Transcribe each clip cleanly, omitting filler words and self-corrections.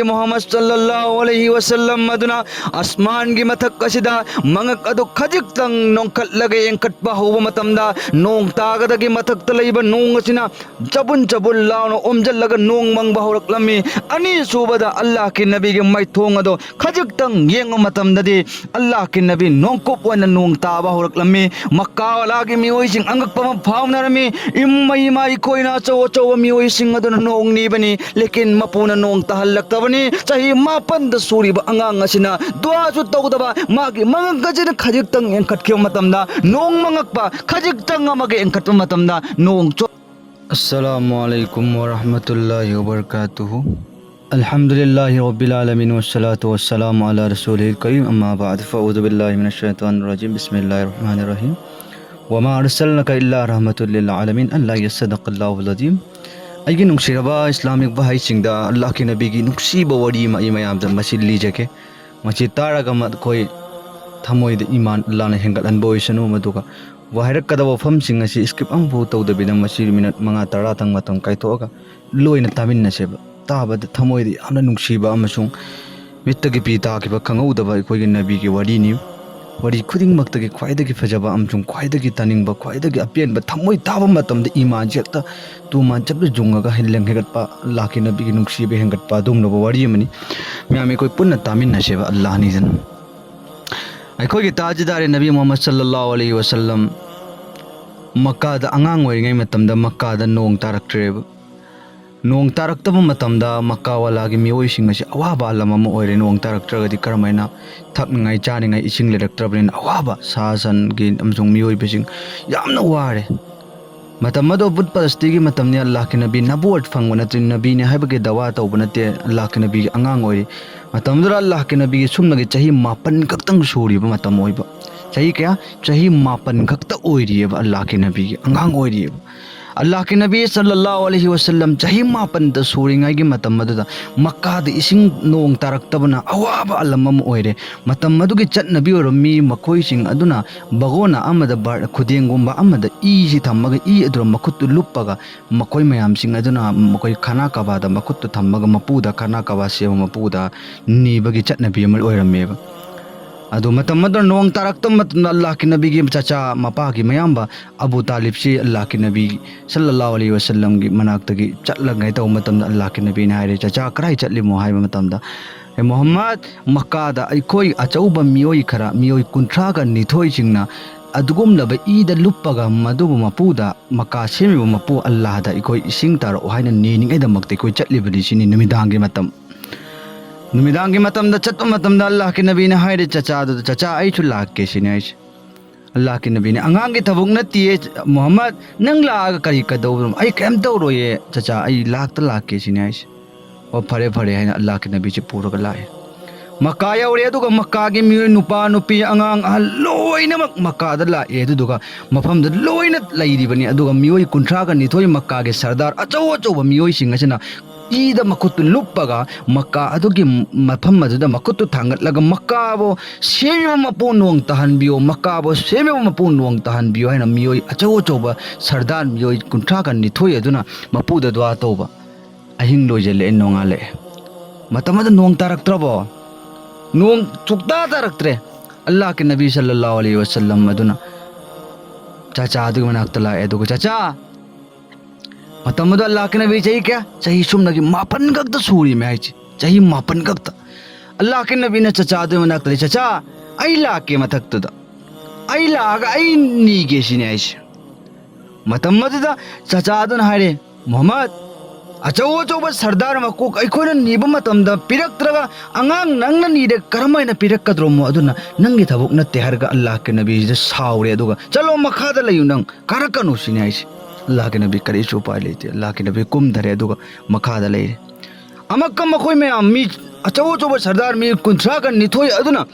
मोहम्मद सल्लल्लाहु अलैहि वसल्लम मदुना आसमान की मथक असिदा मंगक अदु खजिक्तंग नोंखटलगे एंखटपा होबा मतमदा नोंग तागदगी मथक्ता लैबा नोंग असिना चबुन चबुन लाउना ओमजल्लगा नोंग मंगबा हौरक्लम्मी अनि सुबदा अल्लाह के नबी के मैथोंग अदो खजिक्तंग येंगो मतमददी अल्लाह के नबी नोंगकोप ओइना नोंग ताबा हौरक्लम्मी मक्का वालागी मियोइसिंग अंगकपा फावनारमी इम्मई माई कोइना चौ चौ मियोइसिंग अदुना नोंग नीबनी लेकिन मपुना नोंग तहल्लक्ता चाही मापन सूरीब अंगांग असिना दुआसु तौदबा मागी मंगकजन खजिक्तंग एंखटखे मतमदा नोंग मंगकपा खजिक्तंग अमगे एंखटपा मतमदा नोंग चो अस्सलामु अलैकुम व रहमतुल्लाहि व बरकातुहू अल्हम्दुलिल्लाहि रब्बिल आलमीन वस्सलातु वस्सलामु अला रसूलिल करीम अम्मा बाद फअऊज़ु बिल्लाहि मिनश शैतानिर रजीम बिस्मिल्लाहिर रहमानिर रहीम व मा अरसलनाका इल्ला रहमतुल लिल आलमीन अल्लाह यस्सदक़ल्लाहुल अज़ीम अगी नुक्सिरबा इस्लामिक भाई सिंगदा अल्लाह के नबी की नुक्सिबा वरी मयाम द मसी लीजके मची तारगा मखोय थमोयद ईमान अल्लाह ने हेंगलन बोयसनु मदुगा वहायरकदा वफम सिंग असि स्क्रिप्ट अंबु तौदबिदा मसी मिनट मंगा तरा तंग मतम कायथोगा लोइना तामिन्नसेबा ताबद थमोयद यामना नुक्सिबा अमसुंग मित्तगी पीता के खंगौदबा अखोयगे नबी की वरीनी वरी खुदिंगमक्तगी ख्वाइदगी फजबा अमसुंग ख्वाइदगी तानिंगबा ख्वाइदगी अपेनबा थमोय ताबा मतमदा ईमान जेक्ता तुमान चबले जुंगगा हिलंग हेगटपा अल्लाह के नबी की नुक्सिबे हेंगटपा दुमनबा वरी अमनी म्यामे कोई पुन्ना तामिन्नसेबा अल्लाह निजन अखोयगे ताजदारे नबी मोहम्मद सल्लल्लाहु अलैहि वसल्लम मक्का दा अंगांग ओइरिङै मतमदा मक्का दा नोंग तारक्ट्रेब नोंग तारक्तब मतमदा मक्का वालागी मियोइसिंग असे अवाबा लमम ओइरे नोंग तारक्ट्रगदि करमैना थकनिङै चानिङै इसिंग लेरक्ट्रबनिन अवाबा सासन गी अमसुंग मियोइबसिंग यामना वारे मतम अदो बुत परस्तिगी मतमने अल्लाह के नबी नबुवत फंगबा नते नबी ने हाइबगे दवा तौबा नते अल्लाह के नबी अंगांग ओइरे मतमदुरा अल्लाह के नबी सुमनगे चाही 9 खक्तंग सूरीबा मतम ओइबा चाही क्या चाही 9 खक्ता ओइरियबा अल्लाह के नबी अंगांग ओइरियबा अल्लाह के नबी सल्लल्लाहु अलैहि वसल्लम चाही 9 द सूरिङैगी मतम अदुदा मक्का द इसिंग नोंग तारक्तबना अवाबा अलमम ओइरे मतम अदुगी चटनबी ओरमी मखोइसिंग अदुना बगोना अमदा बार खुदेंगुंबा अमदा ईसी थम्मगा ई अदुर मखुत्तु लुप्पगा मखोइ मयामसिंग अदुना मखोइ खाना कबादा मखुत्तु थम्मगा मपुदा खाना कबा सेव मपुदा नीबगी चटनबी अमल ओइरमेबा अदु मतम अदुर नोंग तारक्तब मतम अल्लाह के नबी की चाचा मपा की मयाम्बा अबू तालिब से अल्लाह के नबी सल्लल्लाहु अलैहि वसल्लम की मनाक्तगी चटलंगै तौ मतम अल्लाह के नबी ने हायरे चाचा कराई चटलिमो हायबा मतमदा मोहम्मद मक्का दा अखोई अचौबा मियोई खरा मियोई 30 का निथोई सिंगना अदुगुमलबा ईद लुप्पगा मदुबु मपुदा मक्का सेमिबा मपु अल्लाह दा अखोई इसिंग तारो हायना नेनिङैदमक्ते अखोई चटलिबनि सिनि नुमिदांगी मतम नुमिदांगी मतमदा चत्पा मतमदा अल्लाह के नबी ने हायरे चाचा दो चाचा आइछु लाके सिने आइछ अल्लाह के नबी ने अंगांगी थबुक नतिए मोहम्मद नंग लागा करी कदौरम आई केम तौरोये चाचा आई लाकता लाके सिने आइछ ओ फरे फरे है अल्लाह के नबी से पुरगा लाए मक्का यौरे अदुगा मक्का गी मियोय नुपा नुपी अंगांग लोइनमक मक्का दा लाए अदुगा मफम दा लोइना लैरिबनी अदुगा मियोय 30 का निथोय मक्का गे सरदार अचौ अचौ मियोय सिंगसना ईद मकुत्तु लुप्पगा मक्का अदुगी मफम अदुदा मकुत्तु थांगतलगा मक्काबो सेमिबा मपु नोंग तहनबियो मक्काबो सेमिबा मपु नोंग तहनबियो हैना मियोय अचौ अचौबा सरदार मियोय 30 का निथोय अदुना मपुदा द्वा तौबा अहिंग लोइजले नोंगाले मतमदा नोंग तारक्त्रबो नोंग चुक्ता तारक्त्रे अल्लाह के नबी सल्लल्लाहु अलैहि वसल्लम अदुना चाचा अदुगी मनाक्तला अदुगा चाचा मतमदा अल्लाह के नबी चाहिए क्या चाहिए सुमनगी 9 गक्ता सूरी में आइछ चाहिए 9 गक्ता अल्लाह के नबी ने चाचा अदु मनाक्तले चाचा आई लाके मथक्तुदा आई लागा आई नीगे सिने आइछ मतमदा चाचा अदुन हायरे मोहम्मद अचौ अचौबा सरदार मकोक अखोइना नीबा मतमदा पिरक्त्रगा अंगांग नंगना नीदे करमैना पिरक्कद्रोमो अदुना नंगी थबुक नत्ते हरगा अल्लाह के नबी जे सावरे अदुगा चलो मखादा लयु नंग करकनु सिने आइछ अल्लाह के नबी करी उपाय लेते अल्लाह के नबी कुम धरे अदुगा मखादा लेरे अमक्का मखोय में मी अचौ अचौबा सरदार मी 30 का निथोय अदुना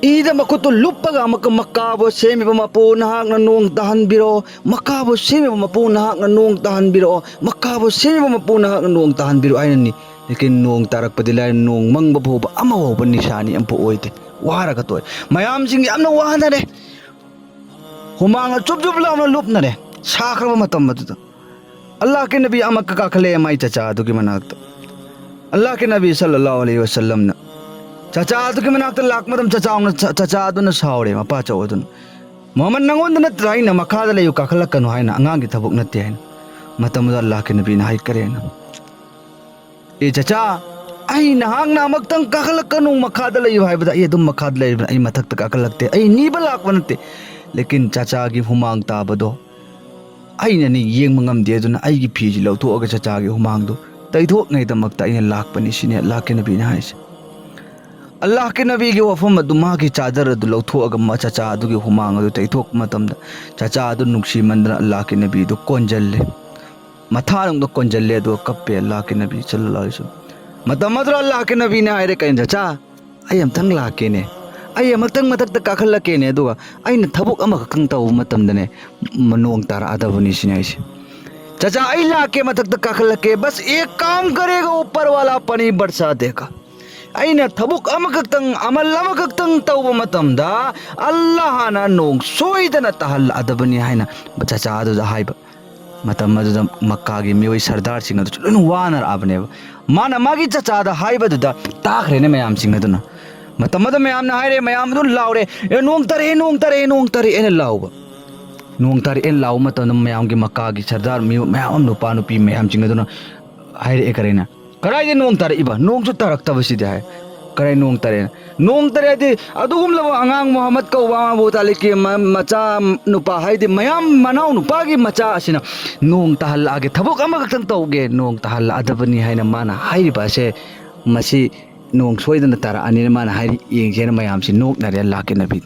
ईद मकुत्तु लुप्पगा मक्काबो सेमिबा मपु नहाकना नोंग तहनबिरो मक्काबो सेमिबा मपु नहाकना नोंग तहनबिरो मक्काबो सेमिबा मपु नहाकना नोंग तहनबिरो आइननी लेकिन नोंग तारक्पदि लाय नोंग मंगबा फोबा अमावबा निशानी अम्पु ओइते वारागा तोय मयाम सिंग यामना वाहनरे हुमांग चुप चुप लावना लुपनरे साखरबा मतम मदुदा अल्लाह के नबी अमक्का काखले माई चाचा अदुगी मनाक्ता अल्लाह के नबी सल्लल्लाहु अलैहि वसल्लम ने चाचा अदुगी मनाक्ता लाक मतम चाचा अदुना सावरे मपा चौ अदुन मोहम्मद नंगोंद नत्रा हाइना मखादा लेयु काखलक्कनु हाइना अंगांगी थबुक नत्ते हाइना मतमदा अल्लाह के नबी ना हाइ करेना ए चाचा आई नहांग ना मक्तंग काखलक्कनु मखादा लेयु हाइबदा ए दुम मखादा लेयु आई मथक्ता काखलक्ते आई नीबा लाकबा नत्ते लेकिन चाचा की हुमांग ताबदो आई ने येंग मंगमदे अदुना आई की फीजी लौथोगा चाचा की हुमांग दो तैथोक नैदमक्ता आई लाकपनी सिने अल्लाह के नबी ना हाइसे अल्लाह के नबी के वफम अदुमा की चादर अदु लौथोगा चाचा अदुगी हुमांग अदु तैथोक मतमदा चाचा अदु नुक्सी मंदर अल्लाह के नबी दो कोंजल्ले मथारंग दो कोंजल्ले दो कप्पे अल्लाह के नबी सल्लल्लाहु अलैहि वसल्लम मतमद्र अल्लाह के नबी ने हाइरे कइन चाचा आई अमतंग लाकेने आई अमतंग मथक्ता काखलकेने अदुगा आइना थबुक अमा खंग तौ मतमदने नोंग तारा अदबनी सिनाइसे चाचा आई लाके मथक्ता काखलके बस एक काम करेगा ऊपर वाला पानी बरसा देगा अना थबुक अमखक्तंग अमल अमखक्तंग तौब मतमदा अल्लाह ना नोंग सोइदना तहल अदबनी हाइना चाचा अदुदा हाइबा मतम अदुदा मक्का की मियोई सरदार सिंह अदु लोइन वानर आबने माना मागी चाचा दा हाइबदुदा ताखरेने मयाम सिंह अदुना मतम अदु मयाम ना हाइरे मयाम अदु लाउरे ए नोंग तरे एने लाउबा नोंग तारे एन लाउ मतम मयाम की मक्का की सरदार मियो मयाम नुपा नुपी मयाम सिंह अदुना हाइरे ए करेना कराई नोंग तारे इबा नोंग सु तारक्तबसिदे हाय कराई नोंग तारे दे अदुगुम लब अंगांग मोहम्मद को वाबु ताले के मचा नुपा हाइदे मयाम मनाउ नुपा की मचा असिना नोंग तहल आगे थबुक अमगतंग तौगे नोंग तहल अदबनी हाइना माना हाइरिबा से मसी नोंग सोइदना तारा अनि माना हाइरि येंगजेना मयाम सि नोक नरे अल्लाह के नबी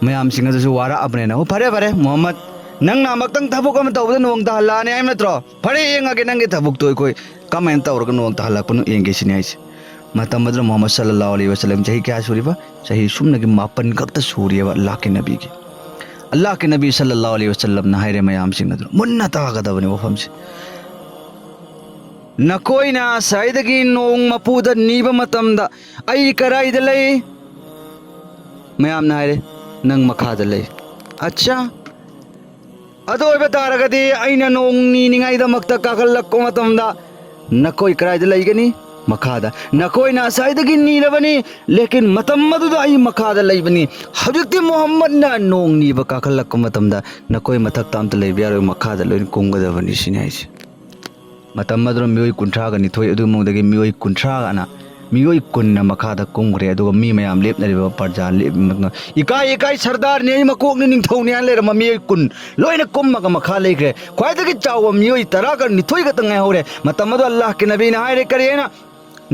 मयाम सिंह अदुसु वारा अबनेना ओ फरे मोहम्मद नंग नामक्तंग थबुक अम तौबदा नोंग तहलाने हाइम नत्रो फरे येंगागे नंगे थबुक तोय कोई कमेंट तौरगा नोंग तहलाकनु येंगे सिने हाइसे मतमद्र मोहम्मद सल्लल्लाहु अलैहि वसल्लम चही क्या सुरीबा चही सुमनगी मापन कक्त सूरियबा अल्लाह के नबी सल्लल्लाहु अलैहि वसल्लम ना हाइरे मयाम सिंह अदु मुन्ना तागदबने वफम से नकोइना साइदगी नोंग मपुदा नीबा मतमदा आई कराइदा लई मयाम ना हाइरे नंग मखादा लई अच्छा अदोइबा तारगदी आइना नोंग नीनिंगाइदा मक्ता काखलक्को मतमदा नकोइ कराइदा लईगनी मखादा नकोइना साइदगी नीरबनी लेकिन मतमदुदा आई मखादा लईबनी हजरत मोहम्मद ना नोंग नीबा काखलक्को मतमदा नकोइ मथक्ता अमता लईबियारो मखादा लोइन कुंगदबनी सिनाइसे मतमद्र मियोई कुंथ्रागा निथोइ अदु मोदगी मियोई कुंथ्रागा ना मियोई कुन्ना मखादा कुंगरे अदुगा मी मयाम लेपनरिबा परजा इकाई सरदार ने मकोकनि निंगथौनि हान लेरम मियोई कुन लोइना कुम्मगा मखा लेख्रे ख्वाइदगी चाव मियोई तरागा निथोइ गत ngai हौरे मतमदु अल्लाह के नबी ना हाइरे करेना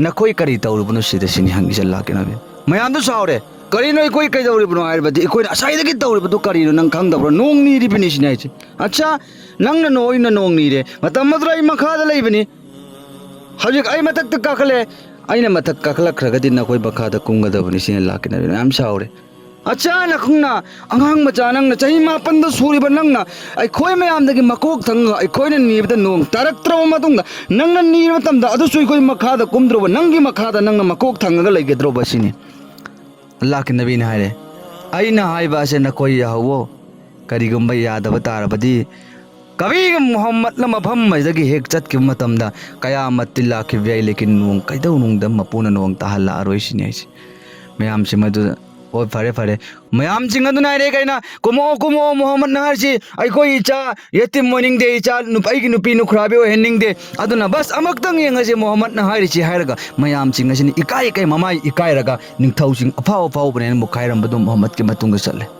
नखोई करी तौरुबनु सिदा सिनि हंगि अल्लाह के नबी मयाम दु सावरे करीनो इकोई कइदौरिबनु हाइरबदि इकोइ असाइदगी तौरिबदु करीनो नंग खंगदब्रो नोंग नीरिबनि सिनाइचे अच्छा नंगना नोइना नोंग नीरे मतमद्र आई मखादा लईबनि हजिक आई मथक्ता काखले आइना मथक काखलखरगदि नखोइ मखादा कुंगदबनि सिने अल्लाह के नबी मयाम सावरे अच्छा नखंगना अंगांग मचा नंगना चही मापन द सूरिबा नंगना अखोइ मयामदगी मकोक थंग अखोइना नीबदा नोंग तारक्त्रब मतुंगदा नंगना नीर मतमदा अदु सुइ कोइ मखादा कुमद्रोब नंगी मखादा नंगना मकोक थंगगा लैगद्रोब सिने अल्लाह के नबी ने हाइरे आइना हाइबा से नकोइ याहवो करिगुम्बा यादबा तारबदि कभी मोहम्मद न मफम मजदगी हेक चतकि मतमदा कयामत लाखिबे लेकिन नोंग कैदौ नोंगदा मपुना नोंग तहल्ला अरोइ सिने हाइसे मयाम से मदु ओ फरे मयाम सिंह अदु नाइरे कैना कुमो मोहम्मद नहरसी अखोई इचा यतिम मोनिंग दे इचा नुपाई नुपी नुखराबे हेनिंग दे अदुना बस अमक्तंग येंगसे मोहम्मद नहरसी हाइरगा मयाम सिंह असिनि इकाई कै ममाई इकाइरगा निंगथौ सिंह अफाव बने मुखाइरंबदु मोहम्मद के मतुंग चले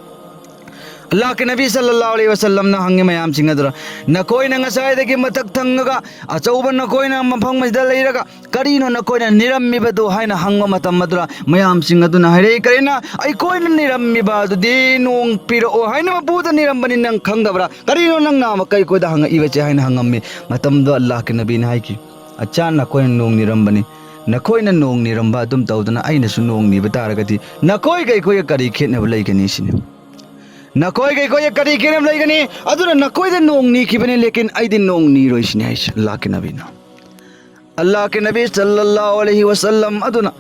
अल्लाह के नबी सल्लल्लाहु अलैहि वसल्लम ना हंगे मयाम सिंह अदुरा नकोइ न ngसाइदगी मथक थंगगा अचौबा नकोइ न मफंग मजदा लैरगा करीनो नकोइ न निरम्मिबदु हाइना हंग मतम अदुरा मयाम सिंह अदुना हाइरे करेना अइकोइ न निरम्मिबा दुदि नोंग पिरो हाइना मपुदा निरम्बनि नंग खंगदबरा करीनो नंग नाम कै कोइदा हंग इबचे हाइना हंगम्मि मतम दो अल्लाह के नबी ना हाइकी अच्छा नकोइ न नोंग निरम्बनि नकोइ न नोंग निरम्बा दुम तौदना आइनसु नोंग निबा तारगदि नकोइ कै कोइ करी खेतनब लैगनि सिने नकोइ करी केरम लैगनी अदुना नकोइ द नोंग नीखिबने लेकिन आइदि नोंग नीरोइसिने हाइस अल्लाह के नबी सल्लल्लाहु अलैहि वसल्लम अदुना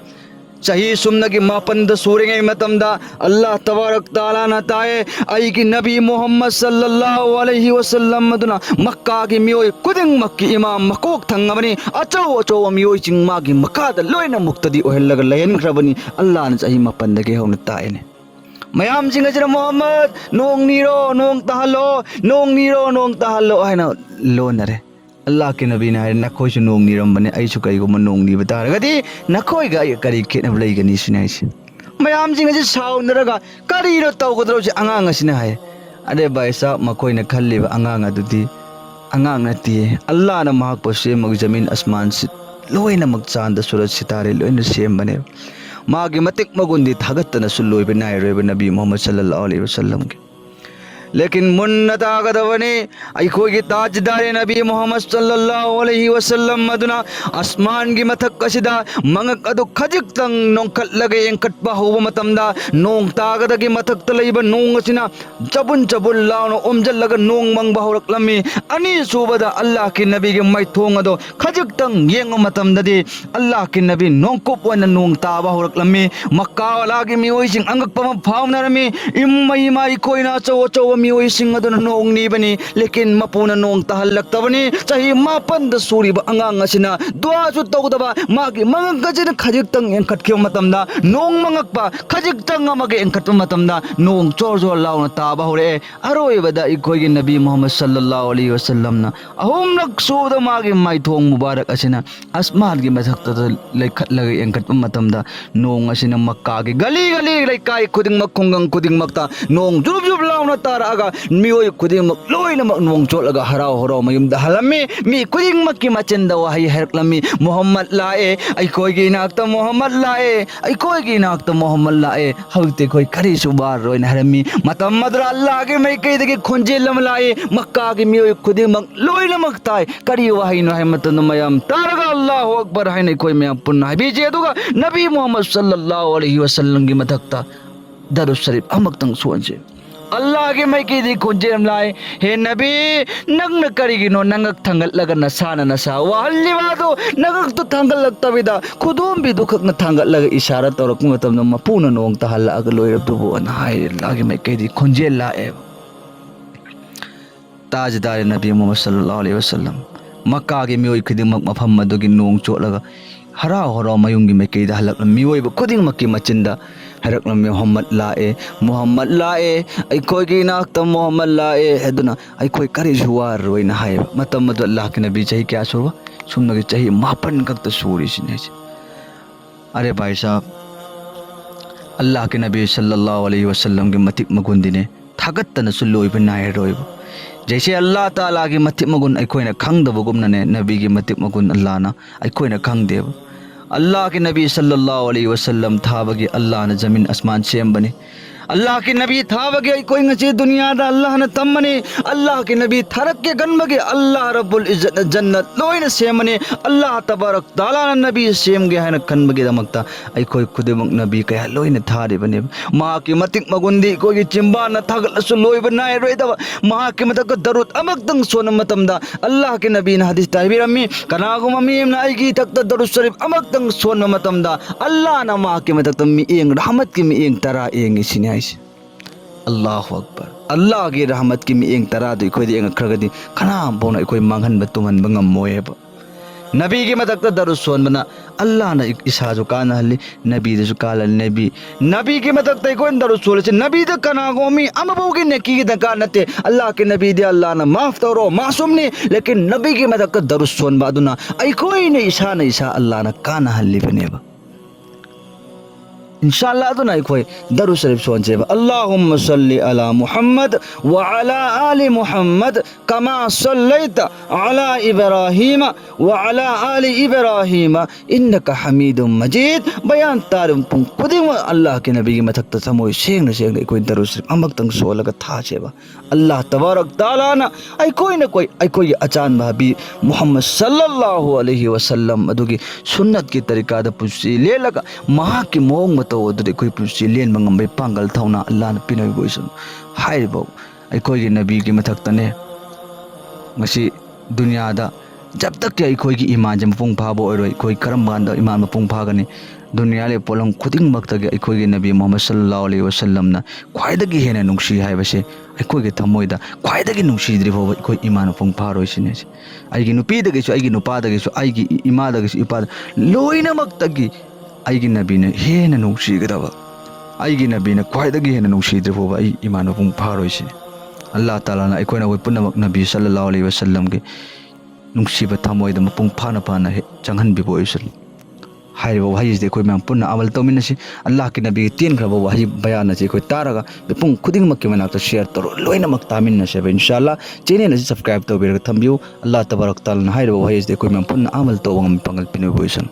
Chahi sumnagi mapanda suringai matamda Allah tabarak taala na tae aigi Nabi Muhammad sallallahu alaihi wasallam maduna Makkah gi mioi kuding makki imam makok thangamani achau achau mioi chingma gi makada loina muktadi ohellaga layan grabani Allah na chahi mapanda ge hona tae ne mayam jinga jira Muhammad nong niro nong tahalo haina lonare Allah ke nabi na nakoi su nong niram bane ai su kai go nong ni bata gadi nakoi ga kari ke na blai gani sinai si mayam jinga ji sau naraga kari ro taw go dro ji angang asina hai ade bai sa makoi na khalli ba angang adudi angang na ti Allah na mahak po se mag jamin asman sit loina mag chanda suraj sitare loina sem bane magi matik magundi thagat na suloi be nai re nabi Muhammad sallallahu alaihi wasallam ke लेकिन मुन्नता गदवने अखोगी ताजदार नबी मोहम्मद सल्लल्लाहु अलैहि वसल्लम मदुना आसमान की मथक कसिदा मंगक अदु खजिक तंग नोंखट लगे एंकटपा होब मतमदा नोंग तागदगी मथक तलैब नोंग असिना जबुन जबुन लाउन ओमजल लग नोंग मंगबा होरकलमी अनि सुबदा अल्लाह की नबी के मैथोंग अदो खजिक तंग येंग मतमददी अल्लाह की नबी नोंकोप वन नोंग ताबा होरकलमी मक्का वाला की मिओइसिंग अंगक पम फावनरमी इम्मई माई कोइना चौ चौ मिओइ सिंग अदुन नोंग नीबनी लेकिन मपुना नोंग तहल्लक्तबनी चाहि मापन द सूरीब अंगांग असिना दुआ सु तौदबा मागी मंगक गजिन खजिक तंग एंखटके मतमदा नोंग मंगकपा खजिक तंग अमगे एंखटप मतमदा नोंग चोर चोर लाउन ताबा होरे अरोयबदा इखोगी नबी मोहम्मद सल्लल्लाहु अलैहि वसल्लम ना अहुमलक सुद मागी माइथोंग मुबारक असिना आसमान की मथक्ता लेखट लगे एंखटप मतमदा नोंग असिना मक्का की गली गली लेकाई खुदिंग मखुंगंग खुदिंग मक्ता नोंग जुब जुब लाउन तारागा मिओय खुदिंग मक लोइना मक नोंग चोलगा हराव हराव मयुम दहलमी मी खुदिंग मक्की मचंदा वहाई हरकलमी मोहम्मद लाए अखोगी नाक्ता मोहम्मद लाए अखोगी नाक्ता मोहम्मद लाए हवते कोई करी सुबार रोइन हरमी मतम मदर अल्लाह के मैं कई दगे खुंजे लम लाए मक्का के मिओय खुदिंग मक लोइना मक्ताय करी वहाई नो हमतन मयम तारगा अल्लाहु अकबर है नहीं कोई मैं पुन्ना बीजे दुगा नबी मोहम्मद सल्लल्लाहु अलैहि वसल्लम की मथक्ता दरुद शरीफ अमक्तंग सोंजे अल्लाह के मैं की दी खुंजेम लाए हे नबी नग्न करिगिनो नंगक थंगल लगन नसाना नसा वाहल्ली वादो नगक तो थंगल लगता बिदा खुदोम भी दुखक न थंगल लग इशारा तौरक मतम न मपून नोंग तहल्ला अग लोयर दुबो अनहाय अल्लाह के मैं की दी खुंजे लाए ताजदार नबी मोहम्मद सल्लल्लाहु अलैहि वसल्लम मक्का के मिओय खुदिंग मक मफम मदुगी नोंग चोलगा हराव हराव मयुंगी मैं कई हलक मिओय खुदिंग मक्की मचिंदा हरक मोहम्मद लाए अखोगी नाक्ता मोहम्मद लाए हेदुना अखोई करी जुवार रोइना हाय मतम मद अल्लाह के नबी चाहिए क्या सुरवा सुनगे चाहिए मापन कक्त सूरी सिने अरे भाई साहब अल्लाह के नबी सल्लल्लाहु अलैहि वसल्लम के मतिक मगुंदी ने थागतन सुलोइब नाय रोइब जैसे अल्लाह ताला की मतिक मगुन अखोइना खंगदबगुमने नबी की मतिक मगुन अल्लाह ना अखोइना खंगदेब अल्लाह के नबी सल्लल्लाहु अलैहि वसल्लम था बगे अल्लाह ने जमीन आसमान सेम बने अल्लाह के नबी था बगे कोई ngasi दुनिया दा अल्लाह ने तमने अल्लाह के नबी थरक के गन बगे अल्लाह रब्बुल इज्जत जन्नत लोइन सेमने अल्लाह तबारक ताला ने नबी सेम गे है खन बगे दमकता आई कोई खुदे मक नबी कया लोइन थारे बने मा की मतिक मगुंदी कोई चिंबा न थगल सु लोइ बनाय रोइ दब मा के मतक दरुत अमक दंग सोन मतमदा अल्लाह के नबी ने हदीस ताबीर अम्मी कनागु मम्मी ना आई की तक दरुत शरीफ अमक दंग सोन मतमदा अल्लाह ना मा के मतक तम एंग रहमत के एंग तरा एंग सिने अल्लाहु अकबर अल्लाह की रहमत की मिंग तरा दो कोई एंग खरगदी खना बोना कोई मांगन बतुमन बंगम मोएब नबी की मदद दरुस सोन बना अल्लाह ने इसा जो कान हल्ली नबी दे जो काल नबी की मदद ते कोई दरुस सोल से नबी दे कना गोमी अम बोगी ने की दका नते अल्लाह के नबी दे अल्लाह ना माफ तोरो मासूम ने लेकिन नबी की मदद दरुस सोन बादुना आई कोई ने इसा अल्लाह ना कान हल्ली बनेबा इंशाअल्लाह तो नहीं कोई दरूद शरीफ सोचे अल्लाहुम्मा सल्ली अला मुहम्मद व अला आलि मुहम्मद कमा सल्लैता अला इब्राहीम व अला आलि इब्राहीम इन्नका हमीदुम मजीद बयान तारुम पुंग खुदिम अल्लाह के नबी की मथक तमोय सेंग कोई दरूद शरीफ अमक तंग सोलगा था छेबा अल्लाह तबारक ताला ना आई कोई अचान भाभी मोहम्मद सल्लल्लाहु अलैहि वसल्लम अदुगी सुन्नत की तरीका द पुसी ले लगा महा की मोंग तो कोई पुसी लेन मंगम पांगल थौना अल्लाह ने पिनोय गोइसन हाय बो आई कोई नबी की मथक तने मसी दुनिया दा जब तक कि अखोई ईमान मपुंग फाब ओइरोय अखोई करम कांदा ईमान मपुंग फागनी दुनिया ले पोलम खुदिंग मक्तगे अखोई नबी मोहम्मद सल्लल्लाहु अलैहि वसल्लम ना ख्वाइदगी हेना नुंसी हाइबसे अखोई थमोइदा ख्वाइदगी नुंसीद्रि फोब अखोई ईमान मपुंग फारोइसिने अइगी नुपीदगेसु अइगी नुपादगेसु अइगी इमादगेसु इपाद लोइनमक्तगी अइगी नबीने हेना नुंसीगदबा अइगी नबीने ख्वाइदगी हेना नुंसीद्रि फोब अइ ईमान मपुंग फारोइसिने अल्लाह ताला ना अखोइना वइ पुनमक नबी सल्लल्लाहु अलैहि वसल्लम के नुंसीब थमोइदा मपुंग फाना फाना चंगहनबिबो ओइसलु हाइबो वहाइजे अखोइ मैम पुनः अमल तौमिनसी अल्लाह के नबी तेनख्रब वहाइ बयान से अखोइ तारगा पुंग खुदिंगमक के मनाक शेयर तरो लोइनमक तामिनसे इंशाल्लाह चैनल से सब्सक्राइब तौबिरग थंबियो अल्लाह तबारक ताला हाइबो वहाइजे अखोइ मैम पुनः अमल तौबंग पंगल पिनबो ओइसन।